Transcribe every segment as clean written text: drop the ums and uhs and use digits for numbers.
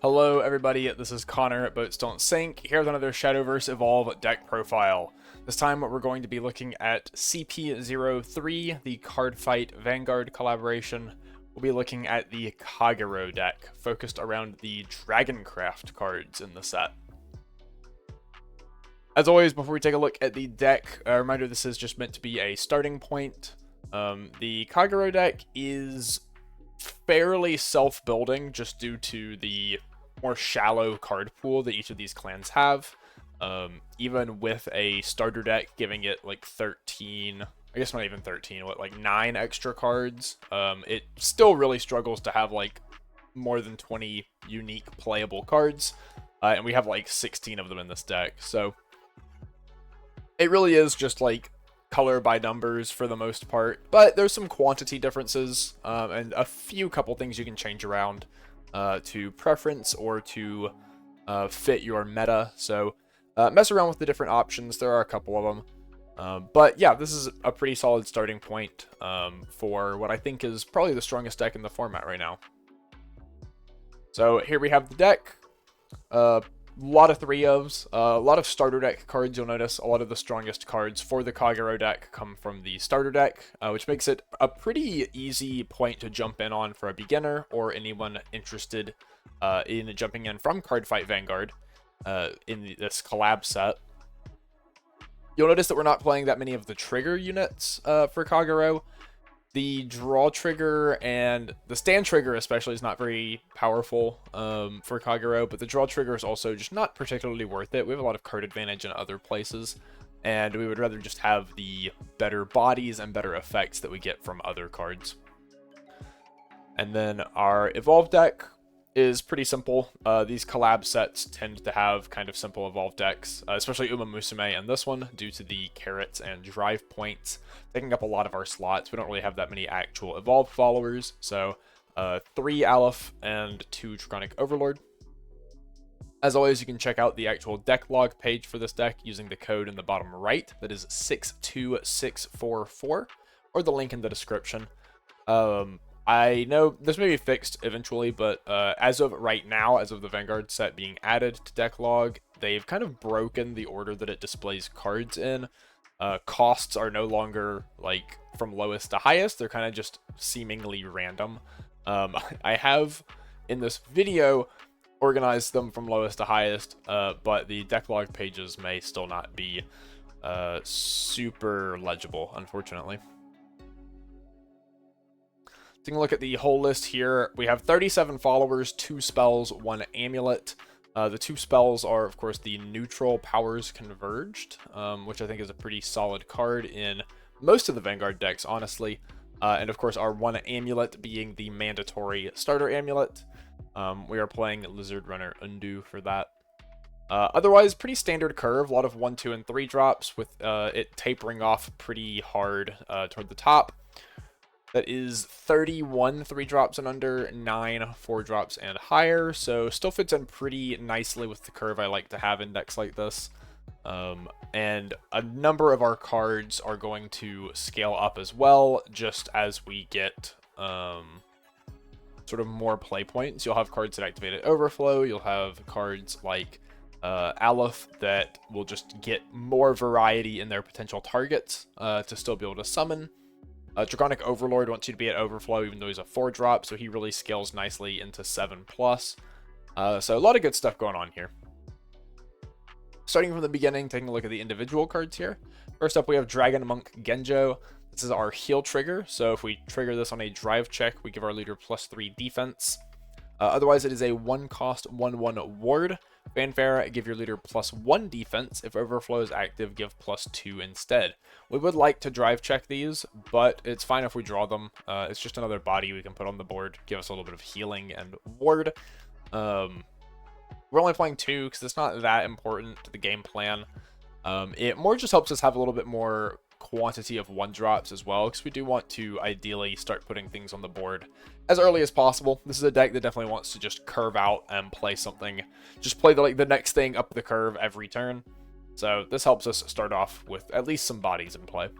Hello everybody, this is Connor at BoatsDon'tSink, here with another Shadowverse Evolve deck profile. This time we're going to be looking at CP03, the Cardfight Vanguard collaboration. We'll be looking at the Kagero deck, focused around the Dragoncraft cards in the set. As always, before we take a look at the deck, a reminder this is just meant to be a starting point. The Kagero deck is fairly self-building just due to the more shallow card pool that each of these clans have. Even with a starter deck giving it like 13, I guess not even 13, like 9 extra cards, it still really struggles to have like more than 20 unique playable cards, and we have like 16 of them in this deck, so it really is just like color by numbers for the most part, but there's some quantity differences and a few couple things you can change around to preference or to fit your meta. So mess around with the different options. There are a couple of them, but yeah, this is a pretty solid starting point for what I think is probably the strongest deck in the format right now. So here we have the deck. Lot of 3-ofs, a lot of starter deck cards. You'll notice a lot of the strongest cards for the Kagero deck come from the starter deck, which makes it a pretty easy point to jump in on for a beginner or anyone interested in jumping in from Cardfight Vanguard in this collab set. You'll notice that we're not playing that many of the trigger units for Kagero. The draw trigger and the stand trigger especially is not very powerful for Kagero, but the draw trigger is also just not particularly worth it. We have a lot of card advantage in other places, and we would rather just have the better bodies and better effects that we get from other cards. And then our Evolve deck is pretty simple. These collab sets tend to have kind of simple Evolve decks, especially Uma Musume and this one, due to the carrots and drive points taking up a lot of our slots. We don't really have that many actual Evolve followers, so 3 Aleph and 2 Draconic Overlord. As always, you can check out the actual deck log page for this deck using the code in the bottom right, that is 62644, or the link in the description. I know this may be fixed eventually, but as of right now, as of the Vanguard set being added to deck log, they've kind of broken the order that it displays cards in. Costs are no longer like from lowest to highest, they're kind of just seemingly random. I have in this video organized them from lowest to highest, but the deck log pages may still not be super legible, unfortunately. Taking a look at the whole list here, we have 37 followers, 2 spells, 1 amulet. The 2 spells are, of course, the neutral powers converged, which I think is a pretty solid card in most of the Vanguard decks, honestly. And of course, our 1 amulet being the mandatory starter amulet. We are playing Lizard Runner Undo for that. Otherwise, pretty standard curve, a lot of 1, 2, and 3 drops, with it tapering off pretty hard toward the top. That is 31 3 drops and under, 9 4 drops and higher, so still fits in pretty nicely with the curve I like to have in decks like this. And a number of our cards are going to scale up as well, just as we get sort of more play points. You'll have cards that activate at Overflow, you'll have cards like Aleph that will just get more variety in their potential targets to still be able to summon. Draconic Overlord wants you to be at Overflow even though he's a 4 drop, so he really scales nicely into 7+. So a lot of good stuff going on here. Starting from the beginning, taking a look at the individual cards here. First up, we have Dragon Monk Genjo. This is our heal trigger, so if we trigger this on a drive check, we give our leader +3 defense. Otherwise, it is a 1-cost 1/1 ward. Fanfare, give your leader +1 defense. If Overflow is active, give +2 instead. We would like to drive check these, but it's fine if we draw them. It's just another body we can put on the board, give us a little bit of healing and ward. We're only playing 2 because it's not that important to the game plan. It more just helps us have a little bit more quantity of 1 drops as well, because we do want to ideally start putting things on the board as early as possible. This is a deck that definitely wants to just curve out and play something, just play the next thing up the curve every turn. So this helps us start off with at least some bodies in play.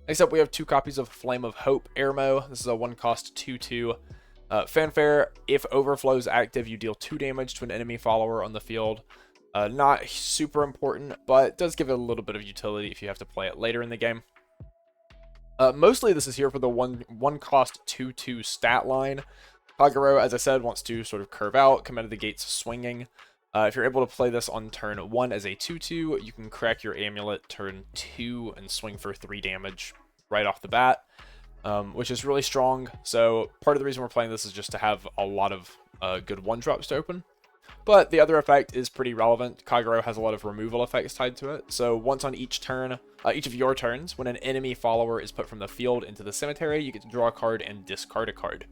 Next up, we have 2 copies of Flame of Hope Airmo. This is a 1-cost 2/2. Fanfare, if Overflow is active, you deal 2 damage to an enemy follower on the field. Not super important, but does give it a little bit of utility if you have to play it later in the game. Mostly this is here for the one cost 2/2 stat line. Kagero, as I said, wants to sort of curve out, come out of the gates swinging. If you're able to play this on turn 1 as a 2/2, you can crack your amulet turn 2 and swing for 3 damage right off the bat, which is really strong. So part of the reason we're playing this is just to have a lot of good 1-drops to open. But the other effect is pretty relevant. Kagero has a lot of removal effects tied to it. So once on each turn, each of your turns, when an enemy follower is put from the field into the cemetery, you get to draw a card and discard a card.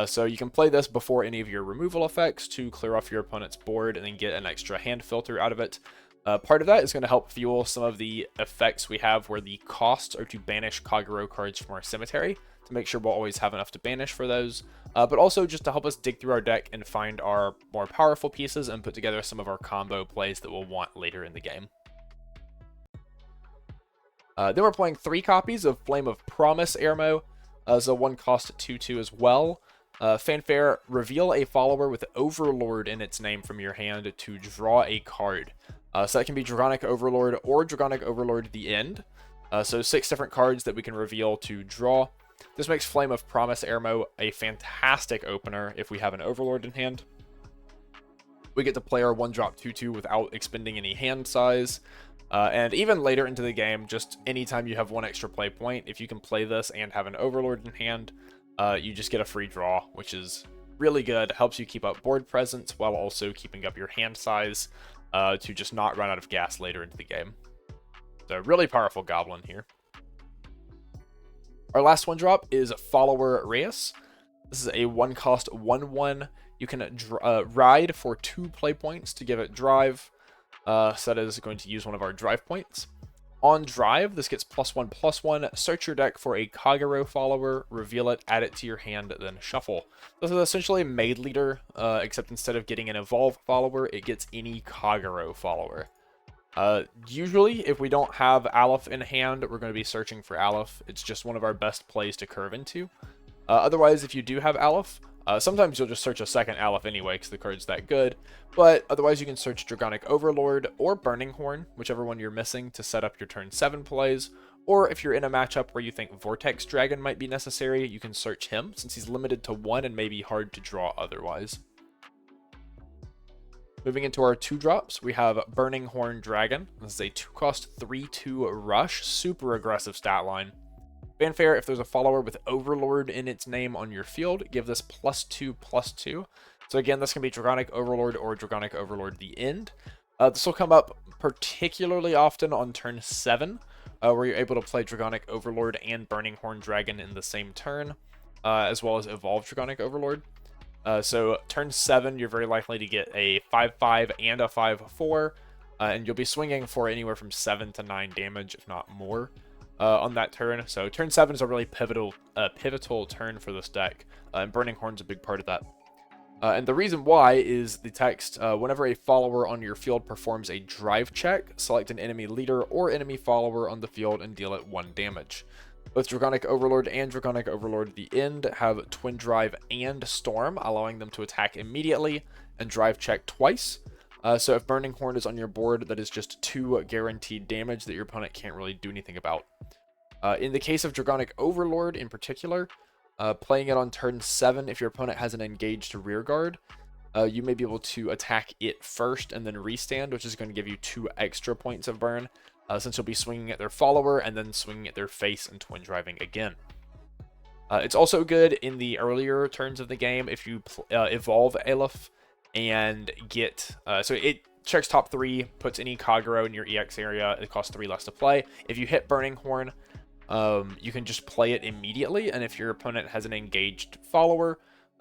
So you can play this before any of your removal effects to clear off your opponent's board and then get an extra hand filter out of it. Part of that is going to help fuel some of the effects we have where the costs are to banish Kagero cards from our cemetery to make sure we'll always have enough to banish for those, but also just to help us dig through our deck and find our more powerful pieces and put together some of our combo plays that we'll want later in the game. Then we're playing 3 copies of Flame of Promise Airmo, as a 1-cost 2/2 as well. Fanfare, reveal a follower with Overlord in its name from your hand to draw a card. So that can be Dragonic Overlord or Dragonic Overlord the End. So 6 different cards that we can reveal to draw. This makes Flame of Promise Airmo a fantastic opener if we have an Overlord in hand. We get to play our 1-drop 2/2 without expending any hand size. And even later into the game, just anytime you have 1 extra play point, if you can play this and have an Overlord in hand, you just get a free draw, which is really good. Helps you keep up board presence while also keeping up your hand size to just not run out of gas later into the game. So really powerful goblin here. Our last 1-drop is Follower Reyes. This is a 1-cost 1/1. You can ride for 2 play points to give it drive. So that is going to use one of our drive points. On drive, this gets +1/+1. Search your deck for a Kagero follower, reveal it, add it to your hand, then shuffle. This is essentially Maid Leader, except instead of getting an Evolve follower, it gets any Kagero follower. Usually, if we don't have Aleph in hand, we're going to be searching for Aleph. It's just one of our best plays to curve into. Otherwise, if you do have Aleph, sometimes you'll just search a second Aleph anyway because the card's that good. But otherwise, you can search Dragonic Overlord or Burning Horn, whichever one you're missing, to set up your turn 7 plays. Or if you're in a matchup where you think Vortex Dragon might be necessary, you can search him since he's limited to 1 and may be hard to draw otherwise. Moving into our 2-drops, we have Burning Horn Dragon. This is a 2-cost 3/2 rush, super aggressive stat line. Fanfare, if there's a follower with Overlord in its name on your field, give this +2/+2. So again, this can be Dragonic Overlord or Dragonic Overlord the End. This will come up particularly often on turn 7, where you're able to play Dragonic Overlord and Burning Horn Dragon in the same turn, as well as Evolve Dragonic Overlord. So turn 7, you're very likely to get a 5/5 and a 5/4, and you'll be swinging for anywhere from 7 to 9 damage, if not more, on that turn. So turn 7 is a really pivotal turn for this deck, and Burning Horn's a big part of that. And the reason why is the text, whenever a follower on your field performs a drive check, select an enemy leader or enemy follower on the field and deal it 1 damage. Both Dragonic Overlord and Dragonic Overlord the End have Twin Drive and Storm, allowing them to attack immediately and drive check twice. So if Burning Horn is on your board, that is just 2 guaranteed damage that your opponent can't really do anything about. In the case of Dragonic Overlord in particular, playing it on turn 7, if your opponent has an engaged rearguard, you may be able to attack it first and then restand, which is going to give you 2 extra points of burn, since you'll be swinging at their follower and then swinging at their face and twin driving again. It's also good in the earlier turns of the game if you evolve Aleph and get... so it checks top 3, puts any Kagero in your EX area, it costs 3 less to play. If you hit Burning Horn, you can just play it immediately, and if your opponent has an engaged follower,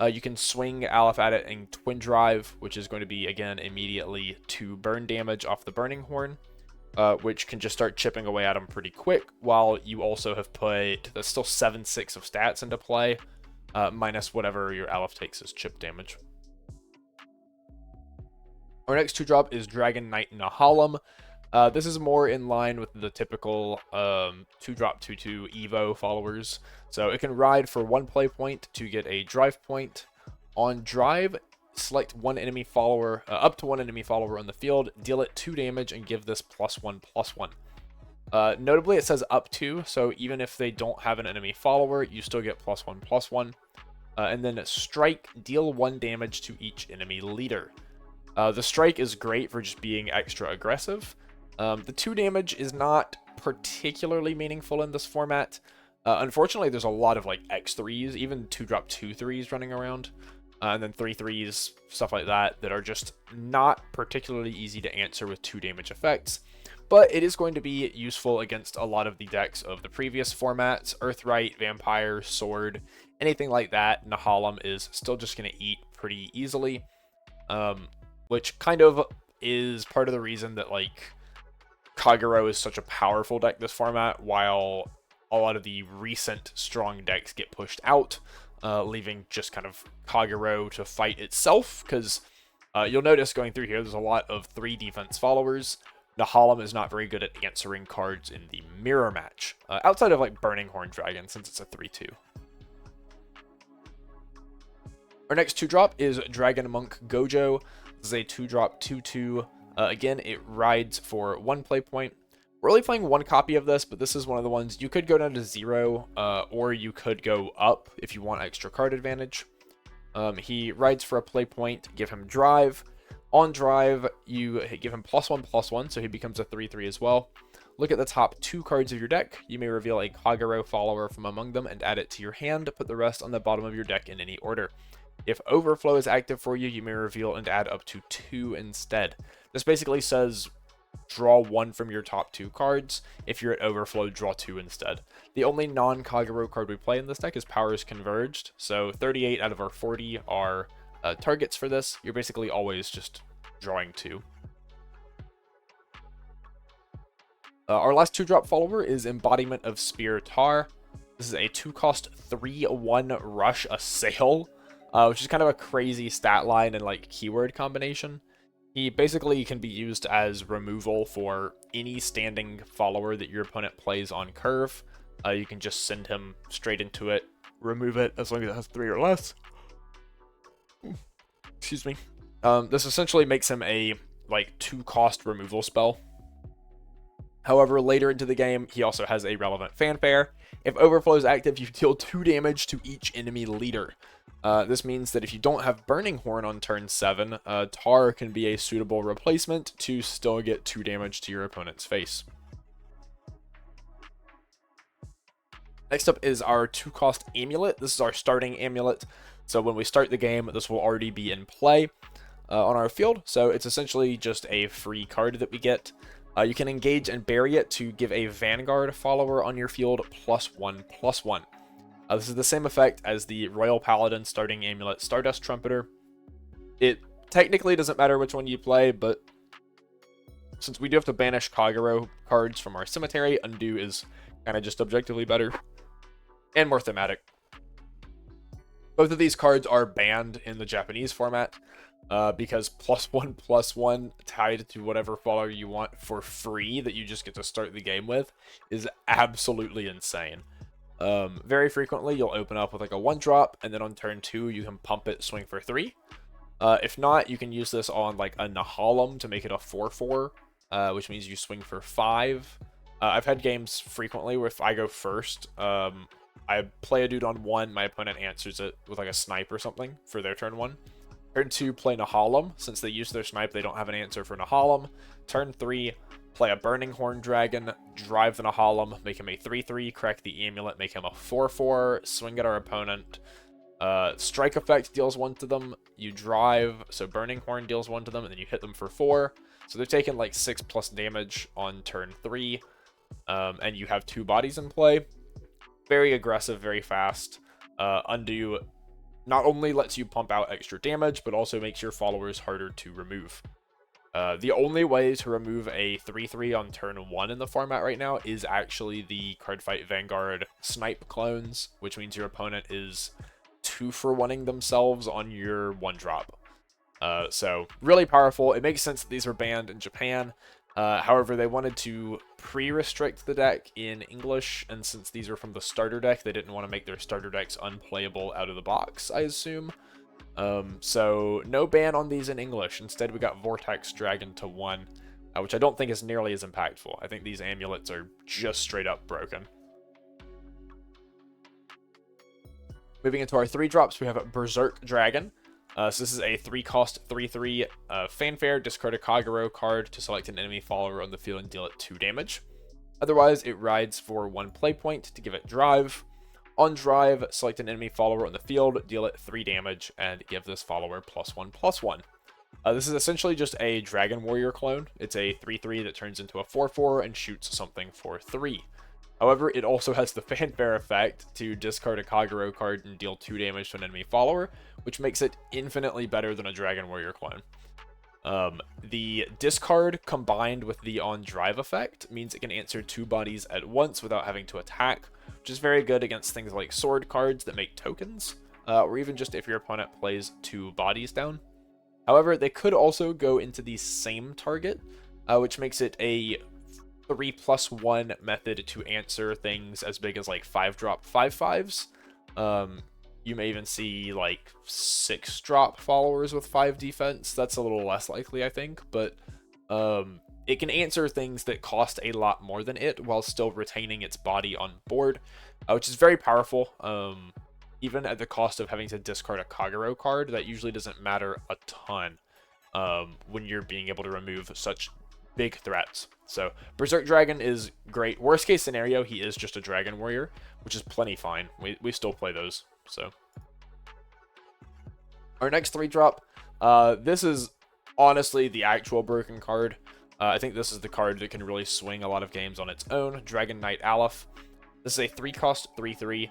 you can swing Aleph at it and Twin Drive, which is going to be, again, immediately 2 burn damage off the Burning Horn, which can just start chipping away at them pretty quick, while you also have put, that's still 7/6 of stats into play, minus whatever your Aleph takes as chip damage. Our next 2-drop is Dragon Knight Nahalem. This is more in line with the typical 2-drop 2/2 Evo followers. So it can ride for 1 play point to get a drive point. On drive, select one enemy follower, up to one enemy follower on the field, deal it 2 damage, and give this +1/+1. Notably, it says up to, so even if they don't have an enemy follower, you still get +1/+1. And then strike, deal 1 damage to each enemy leader. The strike is great for just being extra aggressive. The 2 damage is not particularly meaningful in this format. Unfortunately, there's a lot of like X3s, even 2-drop 2/3s running around. And then 3/3s, stuff like that, that are just not particularly easy to answer with 2 damage effects. But it is going to be useful against a lot of the decks of the previous formats. Earthright, Vampire, Sword, anything like that. Nahalem is still just going to eat pretty easily. Which kind of is part of the reason that like Kagero is such a powerful deck this format, while a lot of the recent strong decks get pushed out, leaving just kind of Kagero to fight itself, because you'll notice going through here, there's a lot of 3 defense followers. Nahalem is not very good at answering cards in the mirror match, outside of like Burning Horn Dragon, since it's a 3/2. Our next 2-drop is Dragon Monk Gojo. This is a 2-drop 2/2. Again, it rides for 1 play point. We're only playing 1 copy of this, but this is one of the ones you could go down to 0, or you could go up if you want extra card advantage. He rides for a play point, give him drive. On drive, you give him +1/+1, so he becomes a 3/3 as well. Look at the top 2 cards of your deck. You may reveal a Kagero follower from among them and add it to your hand. Put the rest on the bottom of your deck in any order. If Overflow is active for you, you may reveal and add up to 2 instead. This basically says draw 1 from your top 2 cards. If you're at Overflow, draw 2 instead. The only non-Kagero card we play in this deck is Powers Converged, so 38 out of our 40 are targets for this. You're basically always just drawing 2. Our last 2-drop follower is Embodiment of Spear Tar. This is a 2-cost 3/1 Rush Assail, which is kind of a crazy stat line and like keyword combination. He basically can be used as removal for any standing follower that your opponent plays on curve. You can just send him straight into it, remove it as long as it has 3 or less. Excuse me. This essentially makes him a like 2-cost removal spell. However, later into the game, he also has a relevant fanfare. If Overflow is active, you deal 2 damage to each enemy leader. This means that if you don't have Burning Horn on turn 7, Tar can be a suitable replacement to still get 2 damage to your opponent's face. Next up is our 2-cost Amulet. This is our starting amulet. So when we start the game, this will already be in play on our field. So it's essentially just a free card that we get. You can engage and bury it to give a Vanguard follower on your field +1/+1. This is the same effect as the Royal Paladin starting amulet Stardust Trumpeter. It technically doesn't matter which one you play, but since we do have to banish Kagero cards from our cemetery, Undo is kind of just objectively better and more thematic. Both of these cards are banned in the Japanese format because +1/+1 tied to whatever follower you want for free that you just get to start the game with is absolutely insane. Very frequently you'll open up with like a 1-drop, and then on turn 2 you can pump it, swing for 3. If not, you can use this on like a Nahalem to make it a 4/4, which means you swing for 5. I've had games frequently where if I go first, I play a dude on 1, my opponent answers it with like a snipe or something for their turn 1. Turn 2, play Nahalem. Since they use their snipe, they don't have an answer for Nahalem. Turn 3, play a Burning Horn Dragon, drive the Nahalem, make him a 3/3, crack the amulet, make him a 4/4, swing at our opponent. Strike effect deals 1 to them, you drive, so Burning Horn deals 1 to them, and then you hit them for 4. So they're taking like 6+ damage on turn 3, and you have 2 bodies in play. Very aggressive, very fast. Undo not only lets you pump out extra damage, but also makes your followers harder to remove. The only way to remove a 3/3 on turn 1 in the format right now is actually the Cardfight Vanguard snipe clones, which means your opponent is 2-for-1ing themselves on your 1-drop. So really powerful. It makes sense that these are banned in Japan. However, they wanted to pre-restrict the deck in English, and since these are from the starter deck, they didn't want to make their starter decks unplayable out of the box, I assume. So no ban on these in English. Instead, we got Vortex Dragon to 1, which I don't think is nearly as impactful. I think these amulets are just straight up broken. Moving into our 3-drops, we have Berserk Dragon. So this is a 3-cost 3/3 fanfare. Discard a Kagero card to select an enemy follower on the field and deal it 2 damage. Otherwise, it rides for 1 play point to give it drive. On drive, select an enemy follower on the field, deal it 3 damage, and give this follower +1/+1. This is essentially just a Dragon Warrior clone. It's a 3/3 that turns into a 4/4 and shoots something for 3. However, it also has the fanfare effect to discard a Kagero card and deal 2 damage to an enemy follower, which makes it infinitely better than a Dragon Warrior clone. The discard combined with the on drive effect means it can answer 2 bodies at once without having to attack, which is very good against things like sword cards that make tokens, or even just if your opponent plays 2 bodies down. However, they could also go into the same target, which makes it a 3+1 method to answer things as big as like 5-drop 5/5s. You may even see like 6-drop followers with 5 defense. That's a little less likely, I think, but it can answer things that cost a lot more than it while still retaining its body on board, which is very powerful. Even at the cost of having to discard a Kagero card, that usually doesn't matter a ton when you're being able to remove such big threats. So Berserk Dragon is great. Worst case scenario, he is just a Dragon Warrior, which is plenty fine. We still play those. So our next 3-drop, this is honestly the actual broken card. I think this is the card that can really swing a lot of games on its own. Dragon Knight Aleph. This is a 3-cost 3/3.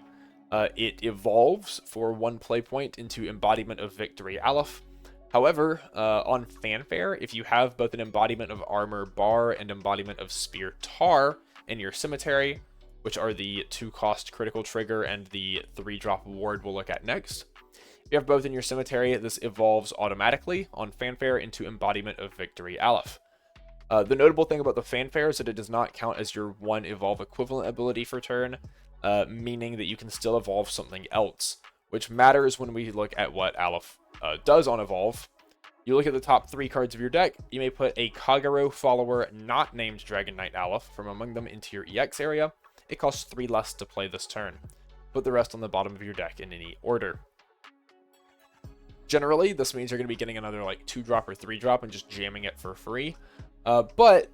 It evolves for 1 play point into Embodiment of Victory Aleph. However, on Fanfare, if you have both an Embodiment of Armor Bar and Embodiment of Spear Tar in your cemetery, which are the 2-cost critical trigger and the 3-drop ward we'll look at next. If you have both in your cemetery, this evolves automatically on Fanfare into Embodiment of Victory Aleph. The notable thing about the Fanfare is that it does not count as your 1 evolve equivalent ability for turn, meaning that you can still evolve something else, which matters when we look at what Aleph does on evolve. You look at the top 3 cards of your deck, you may put a Kagero follower not named Dragon Knight Aleph from among them into your EX area. It costs 3 less to play this turn. Put the rest on the bottom of your deck in any order. Generally, this means you're going to be getting another like 2-drop or 3-drop and just jamming it for free. But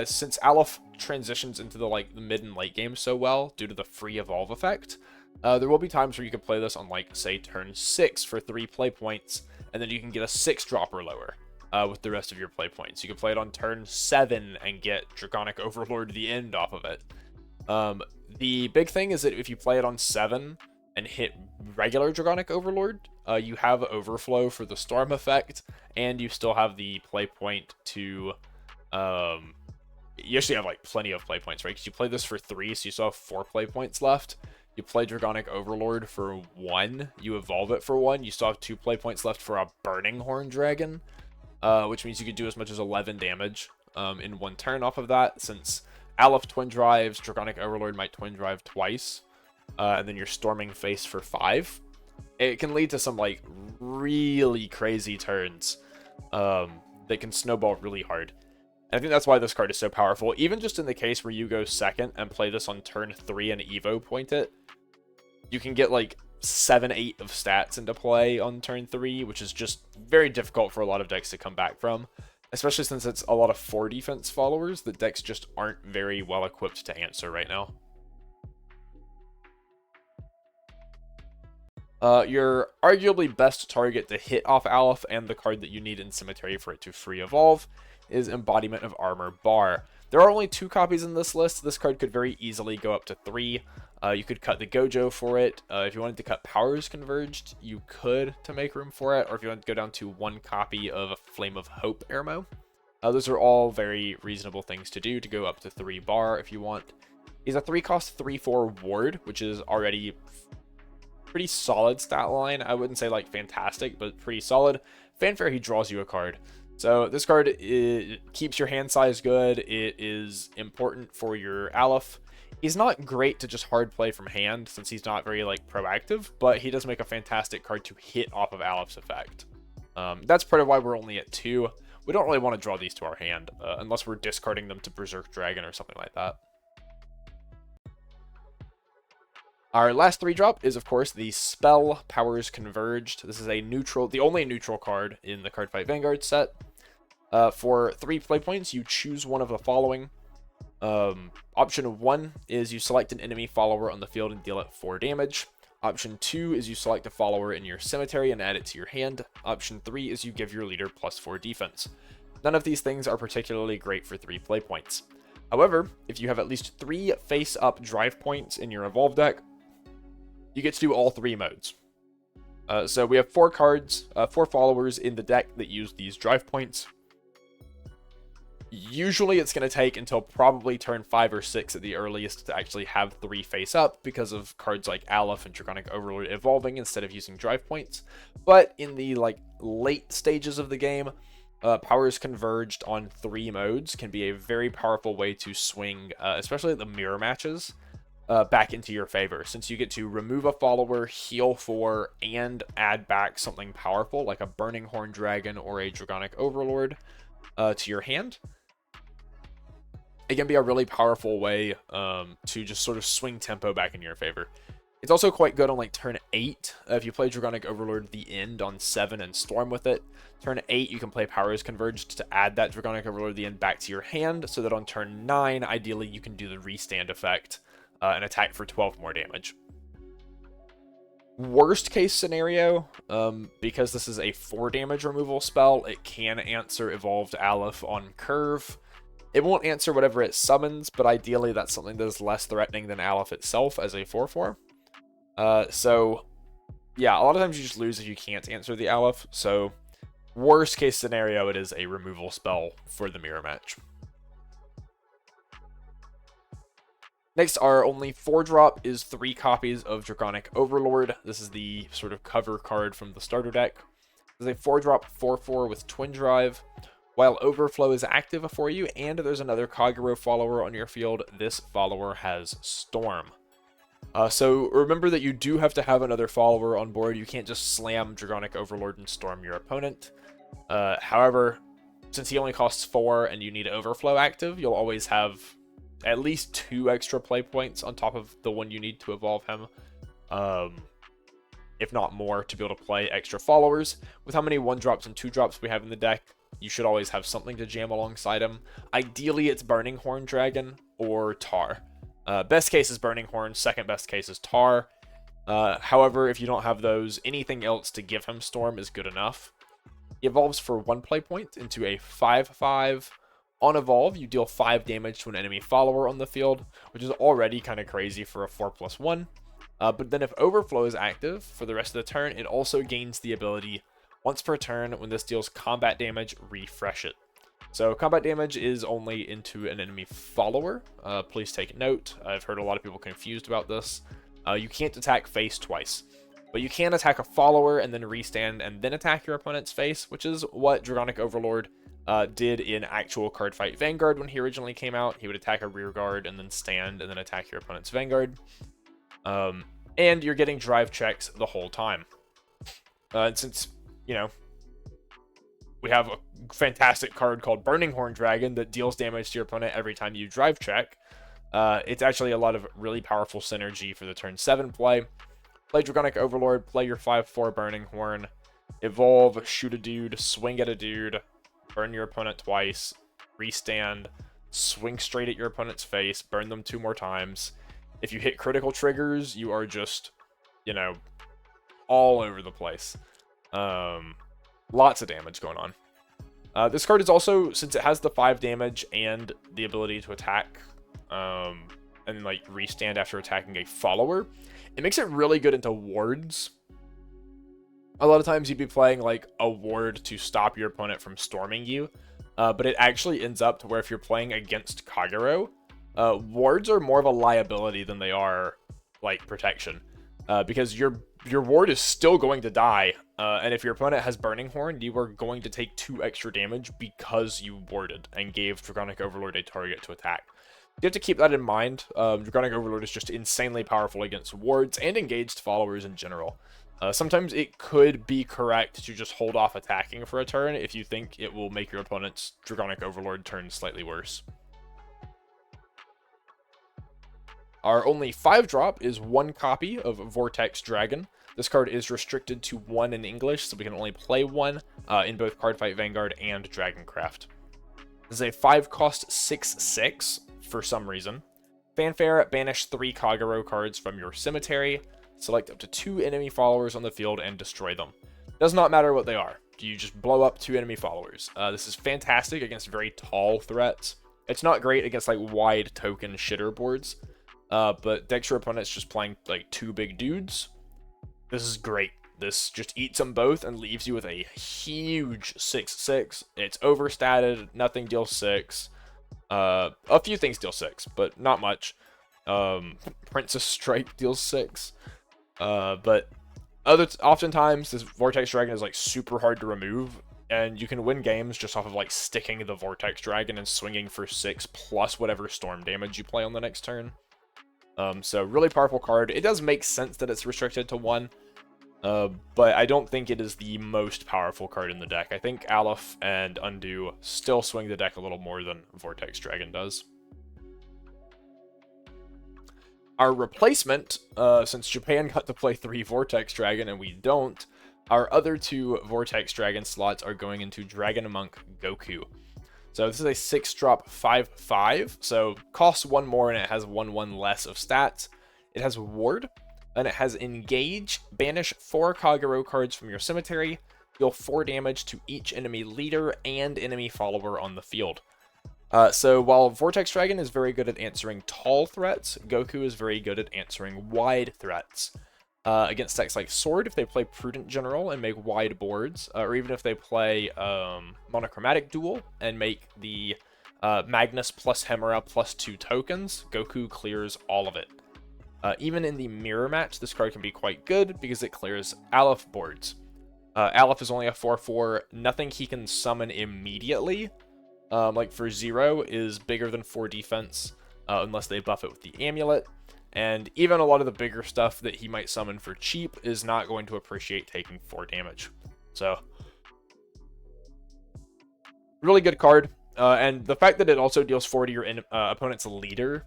since Aleph transitions into the mid and late game so well due to the free evolve effect, there will be times where you can play this on say turn 6 for 3 play points, and then you can get a 6-drop or lower with the rest of your play points. You can play it on turn 7 and get Draconic Overlord the end off of it. The big thing is that if you play it on 7 and hit regular Draconic Overlord, you have overflow for the Storm effect, and you still have the play point to you actually have plenty of play points, right? Because you play this for 3, so you still have 4 play points left. You play Draconic Overlord for 1, you evolve it for 1, you still have 2 play points left for a Burning Horn Dragon, which means you could do as much as 11 damage in 1 turn off of that, since Aleph twin drives, Draconic Overlord might twin drive twice, and then you're storming face for 5. It can lead to some really crazy turns that can snowball really hard. And I think that's why this card is so powerful. Even just in the case where you go second and play this on turn 3 and Evo point it, you can get 7-8 of stats into play on turn 3, which is just very difficult for a lot of decks to come back from, especially since it's a lot of 4 defense followers that decks just aren't very well equipped to answer right now. Your arguably best target to hit off Aleph and the card that you need in Cemetery for it to free evolve is Embodiment of Armor Bar. There are only 2 copies in this list. This card could very easily go up to 3. You could cut the Gojo for it. If you wanted to cut Powers Converged, you could to make room for it. Or if you want to go down to 1 copy of Flame of Hope Airmo. Those are all very reasonable things to do to go up to 3 bar if you want. He's a 3-cost 3/4 ward, which is already pretty solid stat line. I wouldn't say fantastic, but pretty solid. Fanfare, he draws you a card. So this card, it keeps your hand size good. It is important for your Aleph. He's not great to just hard play from hand, since he's not very, like, proactive, but he does make a fantastic card to hit off of Alep's effect. That's part of why we're only at 2. We don't really want to draw these to our hand, unless we're discarding them to Berserk Dragon or something like that. Our last 3-drop is, of course, the Spell Powers Converged. This is a neutral, the only neutral card in the Cardfight Vanguard set. For 3 play points, you choose one of the following. Option 1 is you select an enemy follower on the field and deal it 4 damage. Option 2 is you select a follower in your cemetery and add it to your hand. Option 3 is you give your leader +4 defense. None of these things are particularly great for 3 play points. However, if you have at least 3 face-up drive points in your Evolve deck, you get to do all 3 modes. So we have 4 cards, 4 followers in the deck that use these drive points. Usually it's going to take until probably turn 5 or 6 at the earliest to actually have 3 face up because of cards like Aleph and Draconic Overlord evolving instead of using drive points. But in the late stages of the game, powers converged on 3 modes can be a very powerful way to swing, especially the mirror matches, back into your favor, since you get to remove a follower, heal 4, and add back something powerful like a Burning Horn Dragon or a Draconic Overlord to your hand. It can be a really powerful way to just sort of swing tempo back in your favor. It's also quite good on turn 8. If you play Draconic Overlord the End on 7 and Storm with it, turn 8 you can play Powers Converged to add that Draconic Overlord the End back to your hand, so that on turn 9, ideally you can do the Restand effect and attack for 12 more damage. Worst case scenario, because this is a 4 damage removal spell, it can answer Evolved Aleph on curve. It won't answer whatever it summons, but ideally that's something that is less threatening than Aleph itself as a 4/4. So, yeah, a lot of times you just lose if you can't answer the Aleph. So, worst case scenario, it is a removal spell for the mirror match. Next, our only 4-drop is 3 copies of Draconic Overlord. This is the sort of cover card from the starter deck. This is a 4-drop 4/4 with Twin Drive. While Overflow is active for you and there's another Kagero follower on your field, this follower has Storm. So remember that you do have to have another follower on board. You can't just slam Draconic Overlord and Storm your opponent. However, since he only costs 4 and you need Overflow active, you'll always have at least 2 extra play points on top of the one you need to evolve him. If not more, to be able to play extra followers. With how many 1-drops and 2-drops we have in the deck, you should always have something to jam alongside him. Ideally, it's Burning Horn Dragon or Tar. Best case is Burning Horn, second best case is Tar. However, if you don't have those, anything else to give him Storm is good enough. He evolves for 1 play point into a 5/5. On evolve, you deal 5 damage to an enemy follower on the field, which is already kind of crazy for a 4/1. But then if Overflow is active for the rest of the turn, it also gains the ability, once per turn, when this deals combat damage, refresh it. So combat damage is only into an enemy follower. Please take note. I've heard a lot of people confused about this. You can't attack face twice, but you can attack a follower and then restand and then attack your opponent's face, which is what Draconic Overlord did in actual Cardfight Vanguard when he originally came out. He would attack a rear guard and then stand and then attack your opponent's Vanguard. And you're getting drive checks the whole time. And since, we have a fantastic card called Burning Horn Dragon that deals damage to your opponent every time you drive check, it's actually a lot of really powerful synergy for the turn 7 play. Play Draconic Overlord, play your 5/4 Burning Horn, evolve, shoot a dude, swing at a dude, burn your opponent twice, restand, swing straight at your opponent's face, burn them 2 more times. If you hit critical triggers, you are just, all over the place. Lots of damage going on. This card is also, since it has the 5 damage and the ability to attack, and restand after attacking a follower, it makes it really good into wards. A lot of times you'd be playing a ward to stop your opponent from storming you, but it actually ends up to where if you're playing against Kagero, wards are more of a liability than they are protection, because your ward is still going to die, and if your opponent has Burning Horn, you are going to take 2 extra damage because you warded and gave Draconic Overlord a target to attack. You have to keep that in mind. Draconic Overlord is just insanely powerful against wards and engaged followers in general. Sometimes it could be correct to just hold off attacking for a turn if you think it will make your opponent's Draconic Overlord turn slightly worse. Our only 5-drop is 1 copy of Vortex Dragon. This card is restricted to 1 in English, so we can only play 1 in both Cardfight Vanguard and Dragoncraft. This is a 5-cost 6/6 for some reason. Fanfare, banish 3 Kagero cards from your cemetery. Select up to 2 enemy followers on the field and destroy them. Does not matter what they are. You just blow up 2 enemy followers. This is fantastic against very tall threats. It's not great against like wide token shitter boards. But decks your opponent's just playing like 2 big dudes. This is great. This just eats them both and leaves you with a huge 6/6. It's overstatted. Nothing deals 6. A few things deal 6, but not much. Princess Strike deals 6. But oftentimes this Vortex Dragon is like super hard to remove, and you can win games just off of like sticking the Vortex Dragon and swinging for 6 plus whatever storm damage you play on the next turn. So really powerful card. It does make sense that it's restricted to 1, but I don't think it is the most powerful card in the deck. I think Aleph and Undo still swing the deck a little more than Vortex Dragon does. Our replacement, since Japan got to play 3 Vortex Dragon and we don't, our other 2 Vortex Dragon slots are going into Dragon Monk Goku. So this is a 6-drop 5/5, so costs 1 more and it has 1/1 less of stats. It has Ward, and it has Engage, banish 4 Kagero cards from your cemetery, deal 4 damage to each enemy leader and enemy follower on the field. So while Vortex Dragon is very good at answering tall threats, Goku is very good at answering wide threats. Against decks like Sword, if they play Prudent General and make wide boards, or even if they play Monochromatic Duel and make the Magnus plus Hemera plus 2 tokens, Goku clears all of it. Even in the mirror match, this card can be quite good because it clears Aleph boards. Aleph is only a 4/4, nothing he can summon immediately, like for 0, is bigger than 4 defense, unless they buff it with the Amulet. And even a lot of the bigger stuff that he might summon for cheap is not going to appreciate taking 4 damage. So, really good card. And the fact that it also deals 4 to your opponent's leader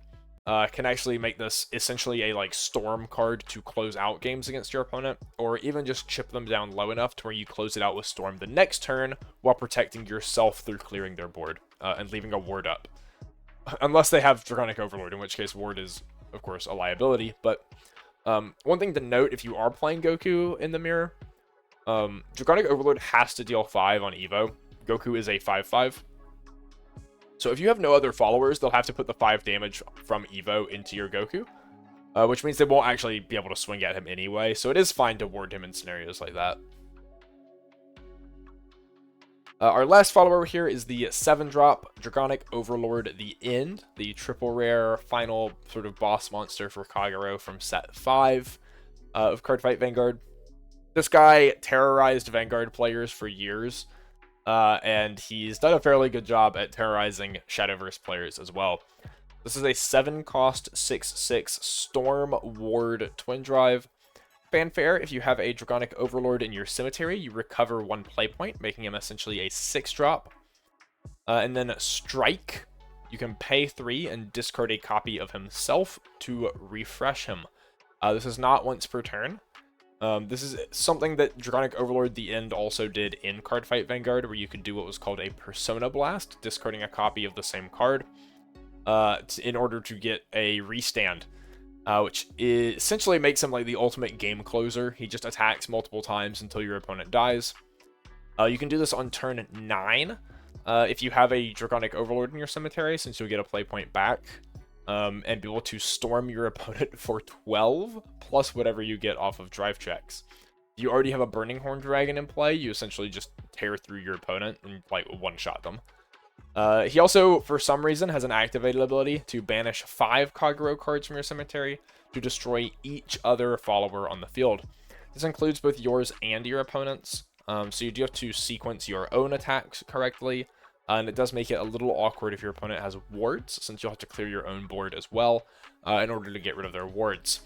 can actually make this essentially a like Storm card to close out games against your opponent, or even just chip them down low enough to where you close it out with Storm the next turn while protecting yourself through clearing their board and leaving a ward up. Unless they have Draconic Overlord, in which case ward is, of course, a liability. But one thing to note if you are playing Goku in the mirror, Draconic Overlord has to deal 5 on Evo. Goku is a 5/5. So if you have no other followers, they'll have to put the 5 damage from Evo into your Goku, which means they won't actually be able to swing at him anyway. So it is fine to ward him in scenarios like that. Our last follower here is the 7-drop Draconic Overlord the End, the triple rare final sort of boss monster for Kagero from set 5 of Cardfight Vanguard. This guy terrorized Vanguard players for years, and he's done a fairly good job at terrorizing Shadowverse players as well. This is a 7-cost 6/6 Storm Ward Twin Drive. Fanfare, if you have a Draconic Overlord in your cemetery, you recover 1 play point, making him essentially a 6-drop. And then Strike, you can pay 3 and discard a copy of himself to refresh him. This is not once per turn. This is something that Draconic Overlord the End also did in Cardfight Vanguard, where you could do what was called a Persona Blast, discarding a copy of the same card in order to get a restand. Which essentially makes him like the ultimate game closer. He just attacks multiple times until your opponent dies. You can do this on turn 9 if you have a Draconic Overlord in your cemetery, since you'll get a play point back, and be able to storm your opponent for 12, plus whatever you get off of drive checks. If you already have a Burning Horn Dragon in play, you essentially just tear through your opponent and like one-shot them. He also, for some reason, has an activated ability to banish 5 Kagero cards from your cemetery to destroy each other follower on the field. This includes both yours and your opponent's, so you do have to sequence your own attacks correctly, And it does make it a little awkward if your opponent has wards, since you'll have to clear your own board as well in order to get rid of their wards.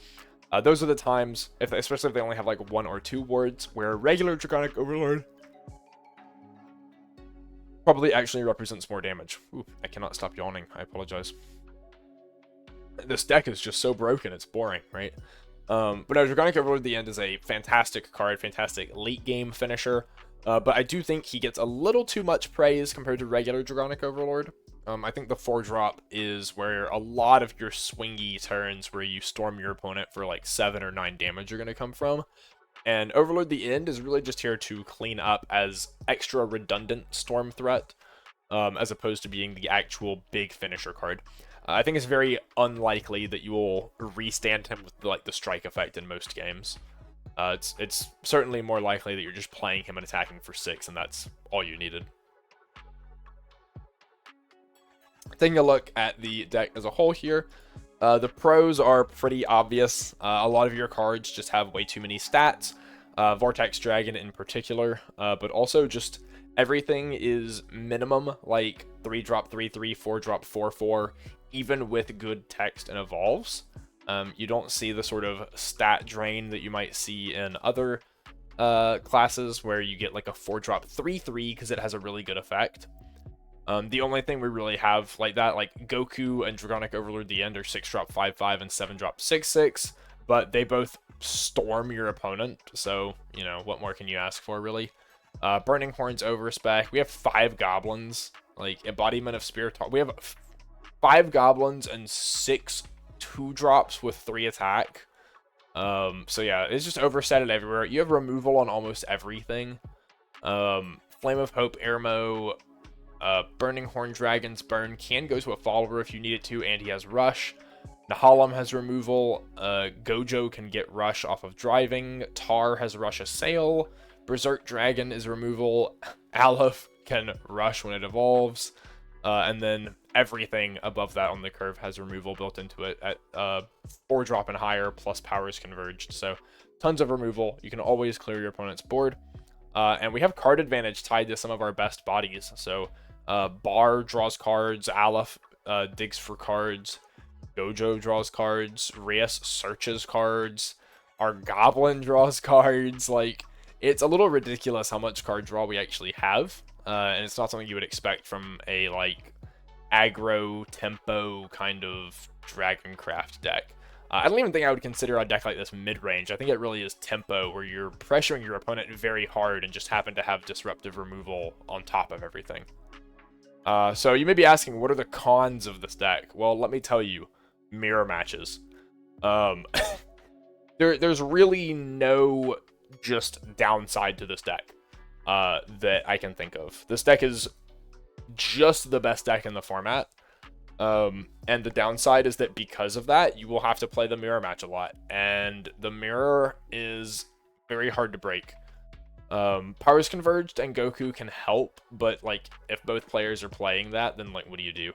Those are the times, especially if they only have like 1 or 2 wards, where regular Draconic Overlord probably actually represents more damage. Ooh, I cannot stop yawning. I apologize. This deck is just so broken, it's boring, right? But no, Draconic Overlord at the end is a fantastic card, fantastic late game finisher. But I do think he gets a little too much praise compared to regular Draconic Overlord. I think the 4-drop is where a lot of your swingy turns where you storm your opponent for like 7 or 9 damage are going to come from. And Overlord the End is really just here to clean up as extra redundant storm threat, as opposed to being the actual big finisher card. I think it's very unlikely that you will restand him with like the strike effect in most games. It's certainly more likely that you're just playing him and attacking for 6, and that's all you needed. Taking a look at the deck as a whole here, the pros are pretty obvious. A lot of your cards just have way too many stats, Vortex Dragon in particular, but also just everything is minimum, like 3-drop 3/3, 4-drop 4/4, even with good text and evolves. You don't see the sort of stat drain that you might see in other classes where you get like a 4-drop 3/3 because it has a really good effect. The only thing we really have like that, like Goku and Draconic Overlord the End, are 6-drop 5/5 and 7-drop 6/6, but they both storm your opponent, so, you know, what more can you ask for, really? Burning Horns overspec. We have 5 goblins, like Embodiment of Spirit. We have 5 goblins and 6 2-drops with 3 attack. So yeah, it's just oversetted everywhere. You have removal on almost everything. Flame of Hope, Airmo, Burning Horn Dragon's Burn can go to a follower if you need it to, and he has Rush. Nahalem has removal. Gojo can get Rush off of driving. Tar has Rush Assail. Berserk Dragon is removal. Aleph can Rush when it evolves. And then everything above that on the curve has removal built into it at 4-drop and higher, plus powers converged. So tons of removal. You can always clear your opponent's board. And we have card advantage tied to some of our best bodies. So Bar draws cards, Aleph digs for cards, Gojo draws cards, Reyes searches cards, our Goblin draws cards. Like, it's a little ridiculous how much card draw we actually have. And it's not something you would expect from a, like, aggro, tempo kind of Dragoncraft deck. I don't even think I would consider a deck like this mid-range. I think it really is tempo, where you're pressuring your opponent very hard and just happen to have disruptive removal on top of everything. So you may be asking, what are the cons of this deck? Well, let me tell you, mirror matches. There's really no just downside to this deck that I can think of. This deck is just the best deck in the format. And the downside is that because of that, you will have to play the mirror match a lot. And the mirror is very hard to break. Powers Converged and Goku can help, but like if both players are playing that, then like what do you do?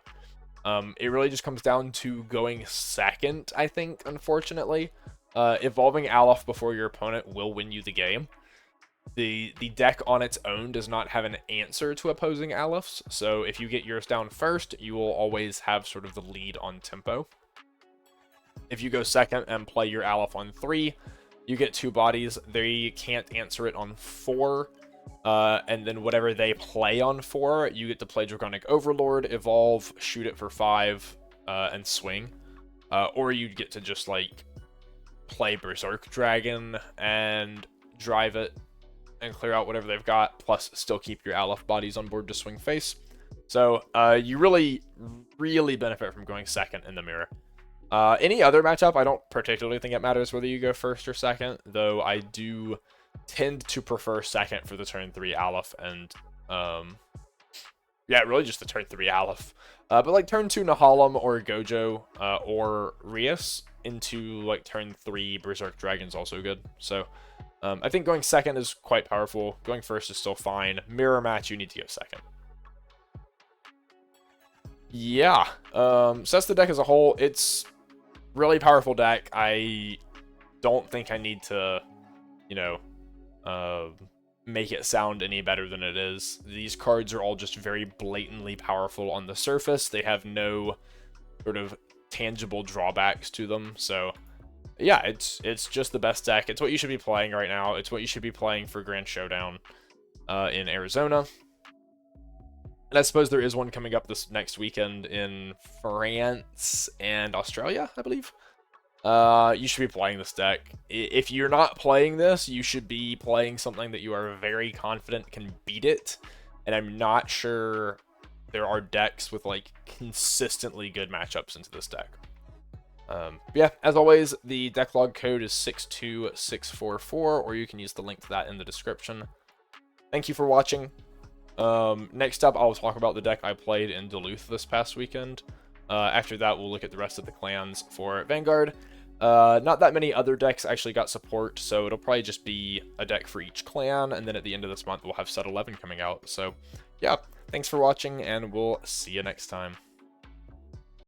It really just comes down to going second, I think, unfortunately. Evolving Aleph before your opponent will win you the game. The deck on its own does not have an answer to opposing Alephs, so if you get yours down first, you will always have sort of the lead on tempo. If you go second and play your Aleph on 3, you get 2 bodies. They can't answer it on 4, and then whatever they play on 4, you get to play Draconic Overlord, evolve, shoot it for 5, and swing. Or you get to just, like, play Berserk Dragon and drive it and clear out whatever they've got, plus still keep your Aleph bodies on board to swing face. So you really, really benefit from going second in the mirror. Any other matchup, I don't particularly think it matters whether you go first or second, though I do tend to prefer second for the turn 3 Aleph, and yeah, really just the turn 3 Aleph. But like turn 2 Nahalem or Gojo or Reyes into like turn 3 Berserk Dragon's also good. So I think going second is quite powerful. Going first is still fine. Mirror match, you need to go second. Yeah, so that's the deck as a whole. It's really powerful deck. I don't think I need to, you know, make it sound any better than it is. These cards are all just very blatantly powerful on the surface. They have no sort of tangible drawbacks to them. So yeah, it's just the best deck. It's what you should be playing right now. It's what you should be playing for Grand Showdown in Arizona. And I suppose there is one coming up this next weekend in France and Australia, I believe. You should be playing this deck. If you're not playing this, you should be playing something that you are very confident can beat it. And I'm not sure there are decks with like consistently good matchups into this deck. Yeah, as always, the deck log code is 62644, or you can use the link to that in the description. Thank you for watching. Next up, I'll talk about the deck I played in Duluth this past weekend. After that, we'll look at the rest of the clans for Vanguard. Not that many other decks actually got support, so it'll probably just be a deck for each clan, and then at the end of this month, we'll have set 11 coming out. So, yeah, thanks for watching, and we'll see you next time.